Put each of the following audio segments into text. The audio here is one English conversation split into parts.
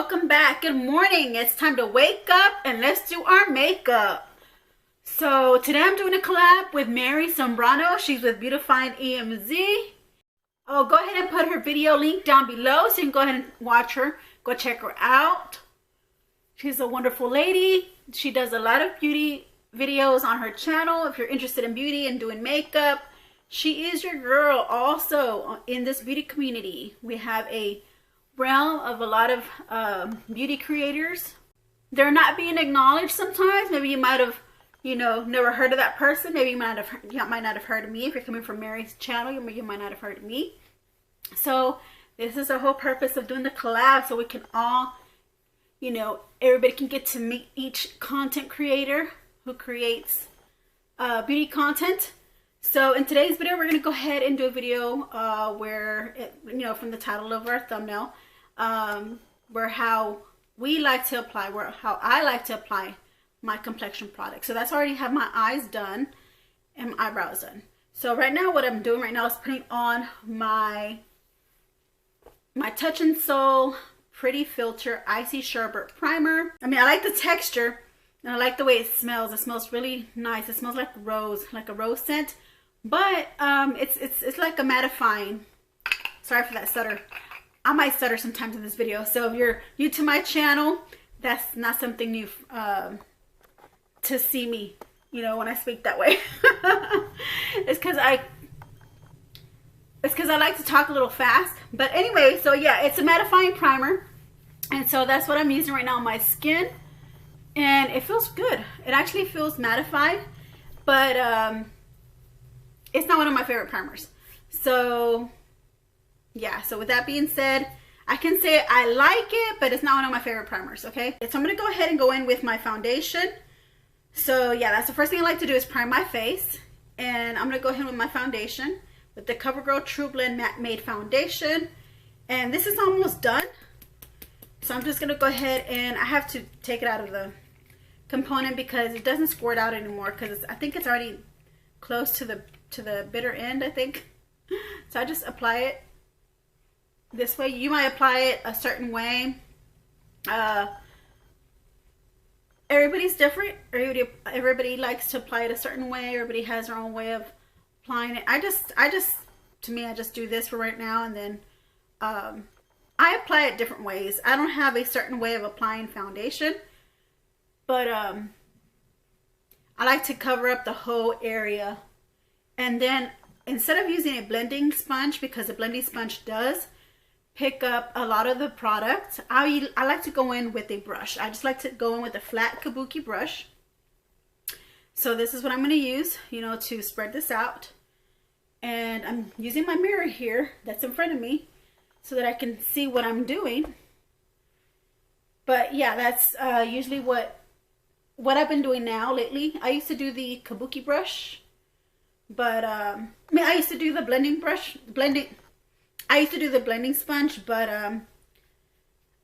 welcome back. Good morning. It's time to wake up and let's do our makeup. So today I'm doing a collab with Mary Sombrano. She's with Beautifying EMZ. Oh, go ahead and put her video link down below so you can go ahead and watch her. Go check her out. She's a wonderful lady. She does a lot of beauty videos on her channel. If you're interested in beauty and doing makeup, she is your girl. Also in this beauty community, we have a realm of a lot of beauty creators. They're not being acknowledged sometimes. Maybe you might have, never heard of that person. Maybe you might not have heard of me. If you're coming from Mary's channel, you might not have heard of me. So this is the whole purpose of doing the collab, so we can all, everybody can get to meet each content creator who creates beauty content. So in today's video, we're going to go ahead and do a video where, from the title of our thumbnail, where how we like to apply, how I like to apply my complexion product. So that's already have my eyes done and my eyebrows done. So right now, what I'm doing right now is putting on my Touch in Sol Pretty Filter Icy Sherbet Primer. I mean, I like the texture and I like the way it smells. It smells really nice. It smells like rose, like a rose scent. But it's like a mattifying. Sorry for that stutter. I might stutter sometimes in this video. So if you're new to my channel, that's not something new to see me, when I speak that way. It's because I like to talk a little fast. But anyway, so yeah, it's a mattifying primer. And so that's what I'm using right now on my skin. And it feels good. It actually feels mattified. But it's not one of my favorite primers. So yeah, so with that being said, I can say I like it, but it's not one of my favorite primers, okay? So I'm gonna go ahead and go in with my foundation. So yeah, that's the first thing I like to do is prime my face. And I'm gonna go ahead with my foundation with the CoverGirl True Blend Matte Made Foundation. And this is almost done. So I'm just gonna go ahead and I have to take it out of the component because it doesn't squirt out anymore, because I think it's already close to the bitter end, I think. So I just apply it this way. You might apply it a certain way. Everybody's different. Everybody likes to apply it a certain way. Everybody has their own way of applying it. I just do this for right now, and then I apply it different ways. I don't have a certain way of applying foundation, but I like to cover up the whole area. And then instead of using a blending sponge, because the blending sponge does pick up a lot of the product, I like to go in with a brush. I just like to go in with a flat kabuki brush. So this is what I'm going to use, to spread this out. And I'm using my mirror here that's in front of me so that I can see what I'm doing. But yeah, that's usually what I've been doing now lately. I used to do the kabuki brush. But I used to do the blending sponge, but I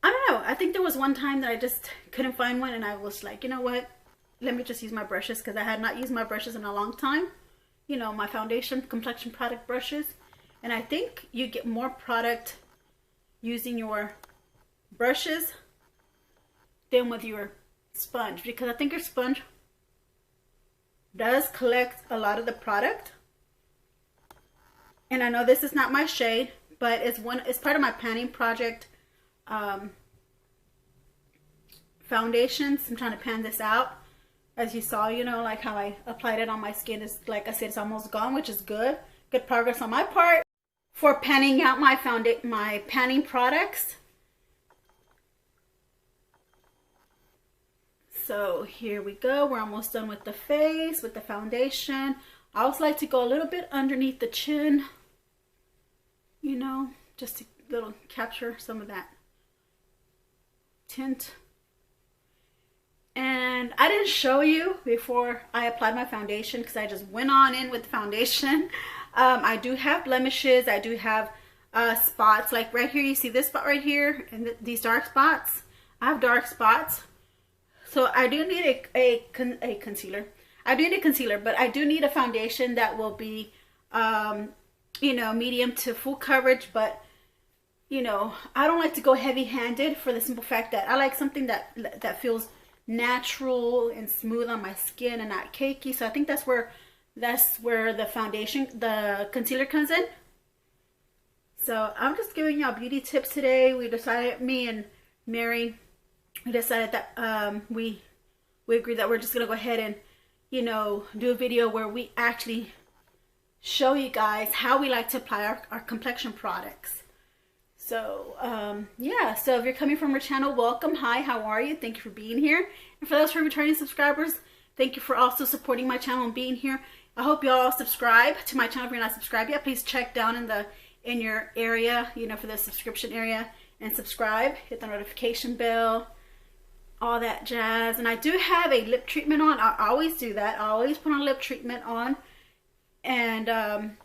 don't know. I think there was one time that I just couldn't find one, and I was like, you know what? Let me just use my brushes, because I had not used my brushes in a long time. My foundation complexion product brushes. And I think you get more product using your brushes than with your sponge, because I think your sponge does collect a lot of the product. And I know this is not my shade, but it's part of my panning project foundations. I'm trying to pan this out. As you saw, like how I applied it on my skin, is like I said, it's almost gone, which is good progress on my part for panning out my panning products. So here we go. We're almost done with the face, with the foundation. I always like to go a little bit underneath the chin, just to little capture some of that tint. And I didn't show you before I applied my foundation, because I just went on in with the foundation. I do have blemishes. I do have spots. Like right here, you see this spot right here, and these dark spots. I have dark spots. So I do need a concealer. I do need a concealer, but I do need a foundation that will be, medium to full coverage, but you know, I don't like to go heavy-handed for the simple fact that I like something that feels natural and smooth on my skin and not cakey. So I think that's where the foundation, the concealer comes in. So I'm just giving y'all beauty tips today. We decided, me and Mary, we decided that we agreed that we're just gonna go ahead and, you know, do a video where we actually show you guys how we like to apply our complexion products. So yeah, so if you're coming from our channel, welcome. Hi, how are you? Thank you for being here. And for those who are returning subscribers, thank you for also supporting my channel and being here. I hope you all subscribe to my channel. If you're not subscribed yet, please check down in your area, you know, for the subscription area, and subscribe. Hit the notification bell, all that jazz. And I do have a lip treatment on. I always do that. I always put on lip treatment on. And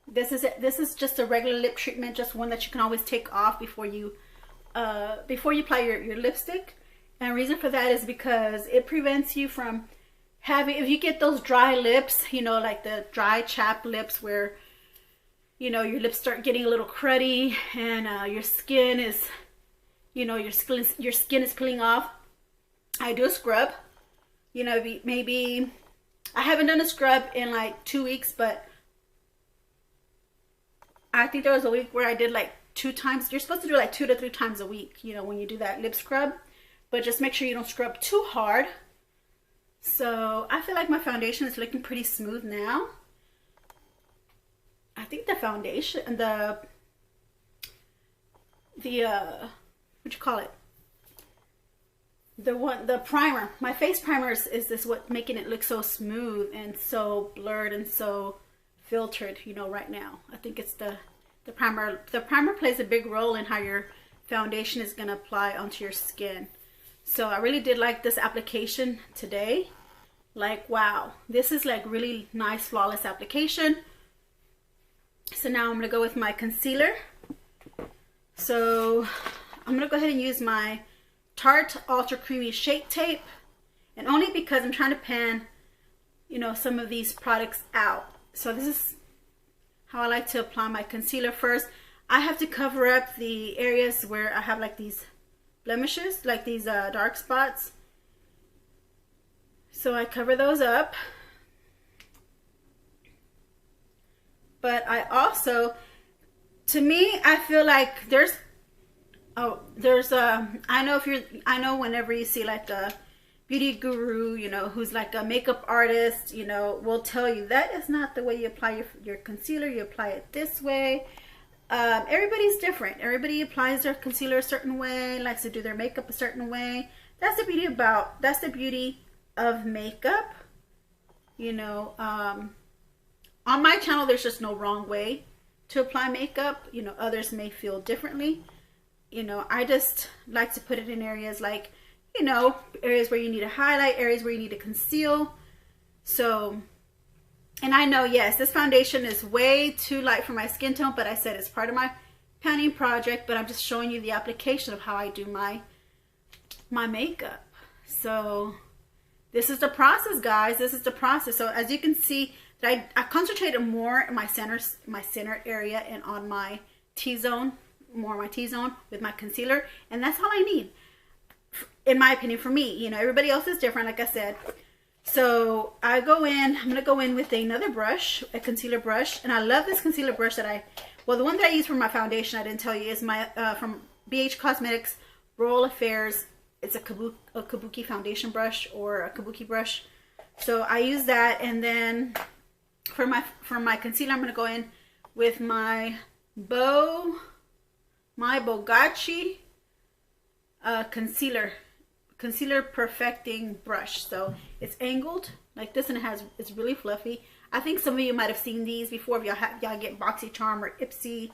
this is it. This is just a regular lip treatment, just one that you can always take off before you apply your lipstick. And the reason for that is because it prevents you from having, if you get those dry lips, you know, like the dry chapped lips where, you know, your lips start getting a little cruddy and your skin is, you know, your skin is peeling off. I do a scrub, you know, maybe I haven't done a scrub in like 2 weeks, but I think there was a week where I did like 2 times. You're supposed to do like 2 to 3 times a week, you know, when you do that lip scrub, but just make sure you don't scrub too hard. So I feel like my foundation is looking pretty smooth now. I think the foundation and the what you call it, the primer, my face primer is this what making it look so smooth and so blurred and so filtered, you know, right now. I think it's the primer. The primer plays a big role in how your foundation is going to apply onto your skin. So I really did like this application today. Like, wow, this is like really nice, flawless application. So now I'm going to go with my concealer. So I'm going to go ahead and use my Tarte Ultra Creamy Shake Tape. And only because I'm trying to pan, you know, some of these products out. So this is how I like to apply my concealer first. I have to cover up the areas where I have like these blemishes, like these dark spots. So I cover those up. But I also, to me, I feel like I know whenever you see like a beauty guru, you know, who's like a makeup artist, you know, will tell you that is not the way you apply your concealer. You apply it this way. Everybody's different. Everybody applies their concealer a certain way, likes to do their makeup a certain way. That's the beauty of makeup. You know, on my channel, there's just no wrong way to apply makeup. You know, others may feel differently. You know, I just like to put it in areas like, you know, areas where you need to highlight, areas where you need to conceal. So, and I know, yes, this foundation is way too light for my skin tone, but I said it's part of my panning project, but I'm just showing you the application of how I do my makeup. So this is the process, guys. This is the process. So as you can see, that I concentrated more in my center area and on my T-zone, more on my T-zone with my concealer, and that's all I need, in my opinion, for me. You know, everybody else is different, like I said. So I'm gonna go in with another brush, a concealer brush, and I love this concealer brush that the one that I use for my foundation, I didn't tell you, is my from BH Cosmetics Royal Affairs. It's a kabuki foundation brush, or a kabuki brush. So I use that, and then for my concealer, I'm gonna go in with my Bogacci concealer perfecting brush. So it's angled like this, and it's really fluffy. I think some of you might have seen these before. If y'all get BoxyCharm or Ipsy,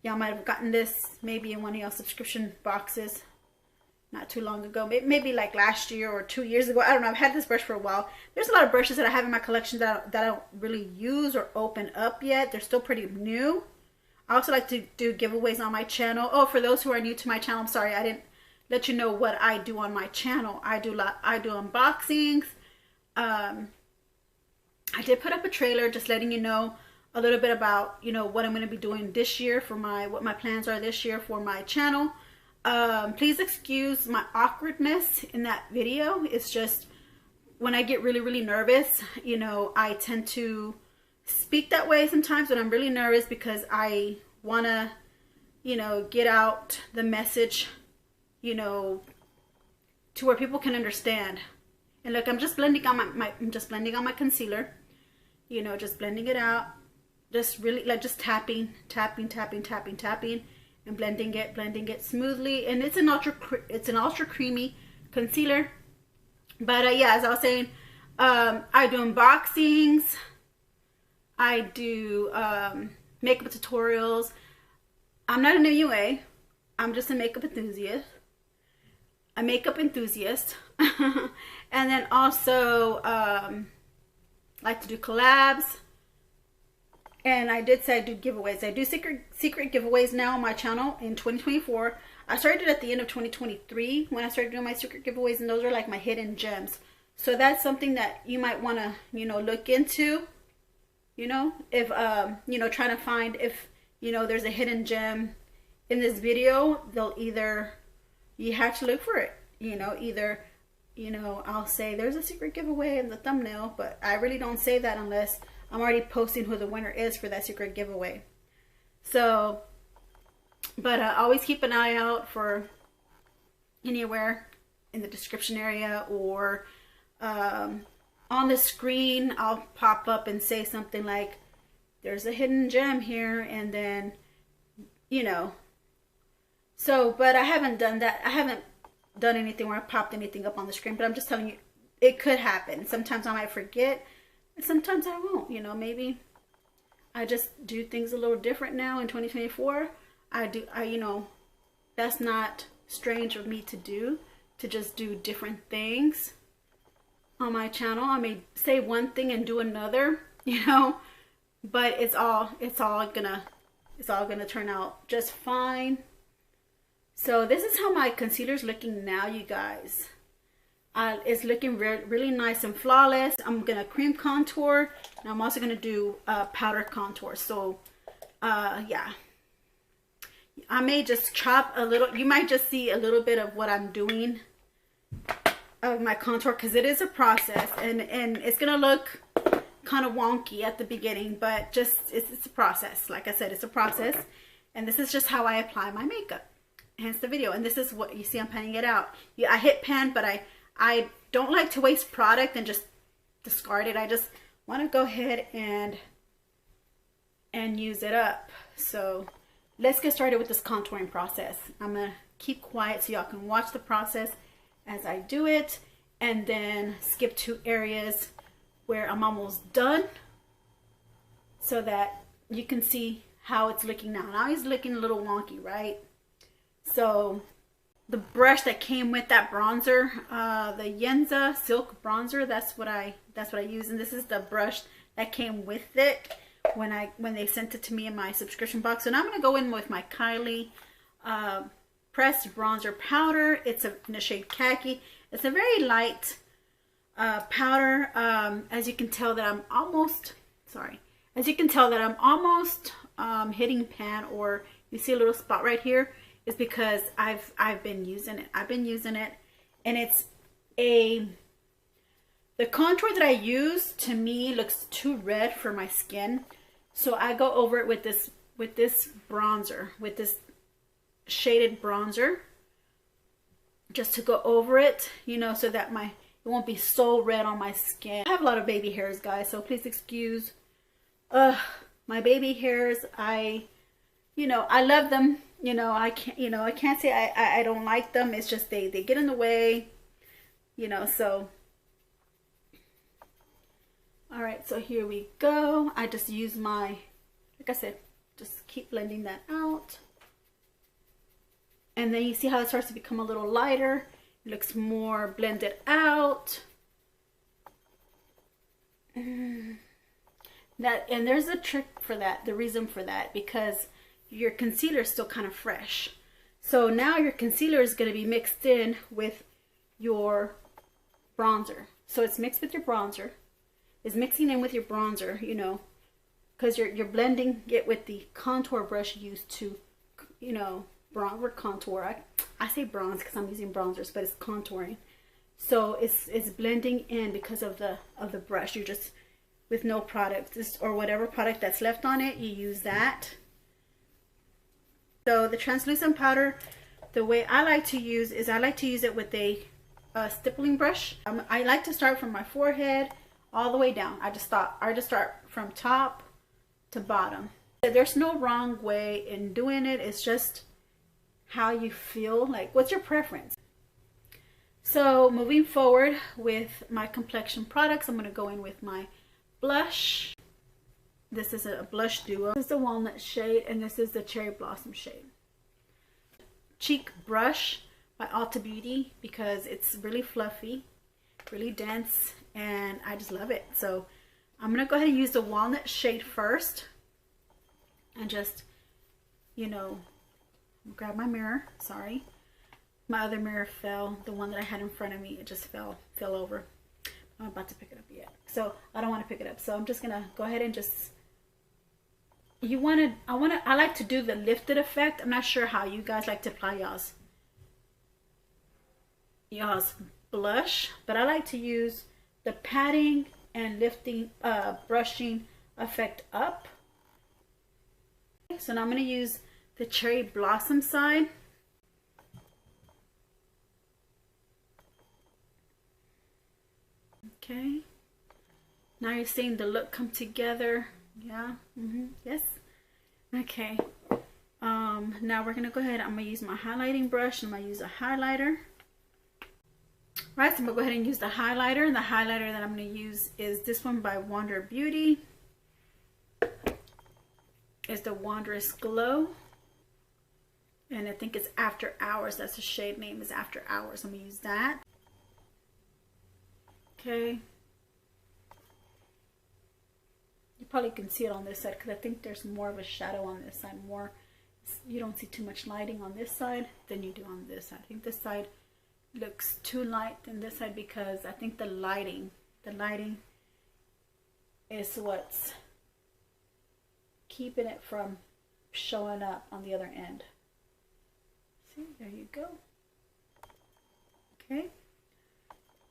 y'all might have gotten this maybe in one of y'all subscription boxes not too long ago, maybe like last year or 2 years ago. I don't know. I've had this brush for a while. There's a lot of brushes that I have in my collection that I don't really use or open up yet. They're still pretty new. I also like to do giveaways on my channel. Oh, for those who are new to my channel, I'm sorry I didn't let you know what I do on my channel. I do unboxings. I did put up a trailer just letting you know a little bit about, you know, what I'm going to be doing this year for what my plans are this year for my channel. Please excuse my awkwardness in that video. It's just when I get really nervous, you know, I tend to speak that way sometimes when I'm really nervous, because I want to, you know, get out the message, you know, to where people can understand. And look, I'm just blending on I'm just blending on my concealer, you know, just blending it out, just really like just tapping, and blending it smoothly. And it's an ultra creamy concealer. But yeah, as I was saying, I do unboxings, I do makeup tutorials. I'm not an AUA, I'm just a makeup enthusiast. And then also like to do collabs. And I did say I do giveaways. I do secret giveaways now on my channel in 2024. I started at the end of 2023 when I started doing my secret giveaways, and those are like my hidden gems. So that's something that you might want to, you know, look into, you know, if you know, trying to find if, you know, there's a hidden gem in this video. You have to look for it, you know, either, you know, I'll say there's a secret giveaway in the thumbnail, but I really don't say that unless I'm already posting who the winner is for that secret giveaway. So, but always keep an eye out for anywhere in the description area or on the screen. I'll pop up and say something like, there's a hidden gem here, and then, you know. So, but I haven't done that. I haven't done anything where I popped anything up on the screen, but I'm just telling you, it could happen. Sometimes I might forget, and sometimes I won't, you know. Maybe I just do things a little different now in 2024. You know, that's not strange of me to do, to just do different things on my channel. I may say one thing and do another, you know, but it's all gonna turn out just fine. So this is how my concealer's looking now, you guys. It's looking really nice and flawless. I'm gonna cream contour, and I'm also gonna do powder contour. So yeah, I may just chop a little. You might just see a little bit of what I'm doing of my contour, because it is a process, and it's gonna look kind of wonky at the beginning, but just it's a process. Like I said, it's a process, and this is just how I apply my makeup. Hence the video. And this is what you see. I'm panning it out. Yeah, I hit pan, but I don't like to waste product and just discard it. I just want to go ahead and use it up. So let's get started with this contouring process. I'm gonna keep quiet so y'all can watch the process as I do it, and then skip to areas where I'm almost done so that you can see how it's looking now. Now it's looking a little wonky, right? So the brush that came with that bronzer, the Yenza Silk Bronzer, that's what I use, and this is the brush that came with it when they sent it to me in my subscription box. So now I'm going to go in with my Kylie pressed bronzer powder. It's in the shade Khaki. It's a very light powder. As you can tell that I'm almost hitting pan, or you see a little spot right here, is because I've been using it. And it's the contour that I use, to me, looks too red for my skin. So I go over it with this bronzer, with this shaded bronzer, just to go over it, you know, so that it won't be so red on my skin. I have a lot of baby hairs, guys, so please excuse my baby hairs. You know, I love them. You know, I can't say I don't like them. It's just they get in the way, you know. So all right, so here we go. I just use like I said, just keep blending that out. And then you see how it starts to become a little lighter. It looks more blended out. And there's a trick for that, the reason for that, because your concealer is still kind of fresh. So now your concealer is going to be mixed in with your bronzer. So it's mixed with your bronzer. It's mixing in with your bronzer, you know, because you're blending it with the contour brush used to, you know, bronzer contour. I say bronze because I'm using bronzers, but it's contouring. So it's blending in because of the brush. You just, with no product, or whatever product that's left on it, you use that. So the translucent powder, the way I like to use is I like to use it with a stippling brush. I like to start from my forehead all the way down. I just start from top to bottom. There's no wrong way in doing it. It's just how you feel, like what's your preference. So moving forward with my complexion products, I'm going to go in with my blush. This is a blush duo. This is the walnut shade and this is the cherry blossom shade. Cheek brush by Ulta Beauty because it's really fluffy, really dense, and I just love it. So I'm going to go ahead and use the walnut shade first and just, you know, grab my mirror. Sorry, my other mirror fell. The one that I had in front of me, it just fell over. I'm about to pick it up yet, so I don't want to pick it up. So I'm just gonna go ahead and just, I like to do the lifted effect. I'm not sure how you guys like to apply y'all's blush, but I like to use the patting and lifting, brushing effect up. So now I'm going to use the cherry blossom side. Okay, now you're seeing the look come together. Yeah, yes. Okay, now we're gonna go ahead. I'm gonna use my highlighting brush and I'm gonna use a highlighter. Right, so I'm gonna go ahead and use the highlighter, and the highlighter that I'm gonna use is this one by Wander Beauty. It's the Wondrous Glow, and I think it's After Hours. That's the shade name, is After Hours. I'm gonna use that. Okay, you probably can see it on this side because I think there's more of a shadow on this side. More, you don't see too much lighting on this side than you do on this side. I think this side looks too light than this side because I think the lighting is what's keeping it from showing up on the other end. See, there you go. Okay.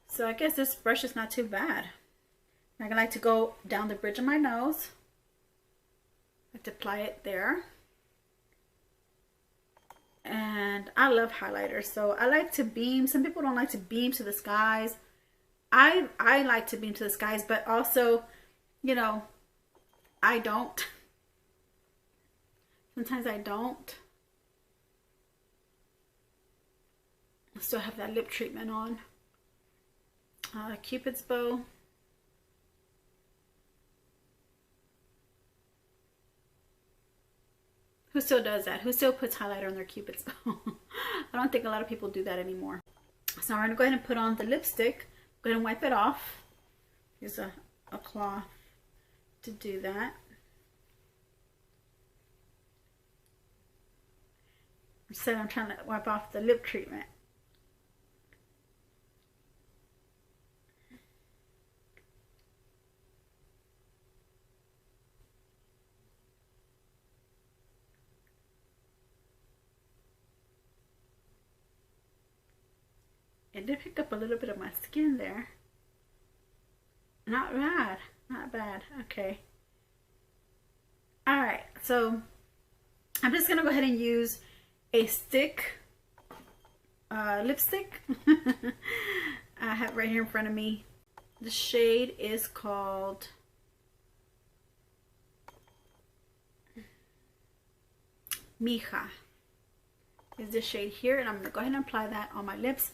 So I guess this brush is not too bad. I like to go down the bridge of my nose. I like to apply it there. And I love highlighters, so I like to beam. Some people don't like to beam to the skies. I like to beam to the skies, but also, you know, I don't. Sometimes I don't. I still have that lip treatment on. Cupid's bow. Who still does that? Who still puts highlighter on their Cupid's bow? I don't think a lot of people do that anymore. So I'm going to go ahead and put on the lipstick. Go ahead and wipe it off. Use a cloth to do that. Instead, I'm trying to wipe off the lip treatment. It did pick up a little bit of my skin there. Not bad. Not bad. Okay. Alright, so I'm just going to go ahead and use a stick lipstick. I have it right here in front of me. The shade is called Mija. Is this shade here, and I'm going to go ahead and apply that on my lips.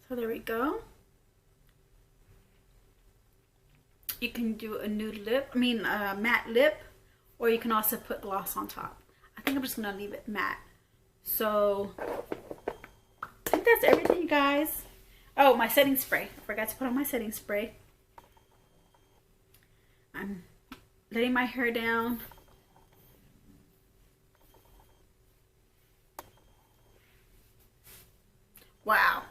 So there we go. You can do a nude lip, matte lip, or you can also put gloss on top. I think I'm just gonna leave it matte. So I think that's everything, you guys. Oh, my setting spray. I forgot to put on my setting spray. I'm letting my hair down. Wow.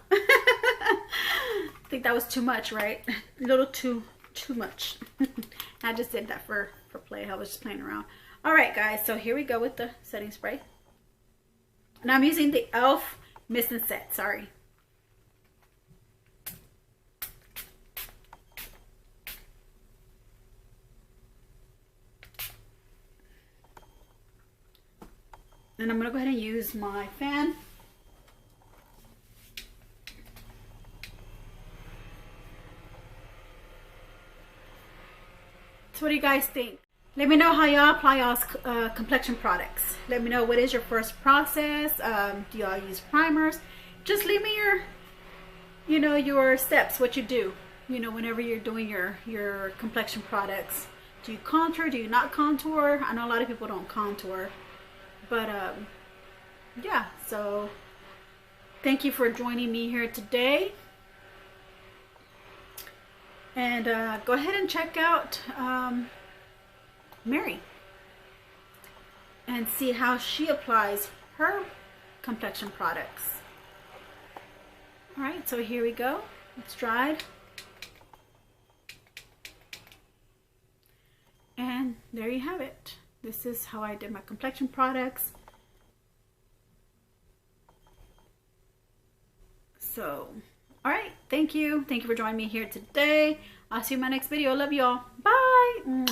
think that was too much, right? A little too much. I just did that for play. I was just playing around. All right, guys. So here we go with the setting spray. And I'm using the e.l.f. Mist and Set. Sorry. And I'm going to go ahead and use my fan. So what do you guys think? Let me know how y'all apply y'all's complexion products. Let me know what is your first process. Do y'all use primers? Just leave me your, your steps, what you do, whenever you're doing your complexion products. Do you contour? Do you not contour? I know a lot of people don't contour. But yeah, so thank you for joining me here today. And go ahead and check out Mary and see how she applies her complexion products. All right, so here we go. It's dried. And there you have it. This is how I did my complexion products. So, all right. Thank you. Thank you for joining me here today. I'll see you in my next video. Love y'all. Bye.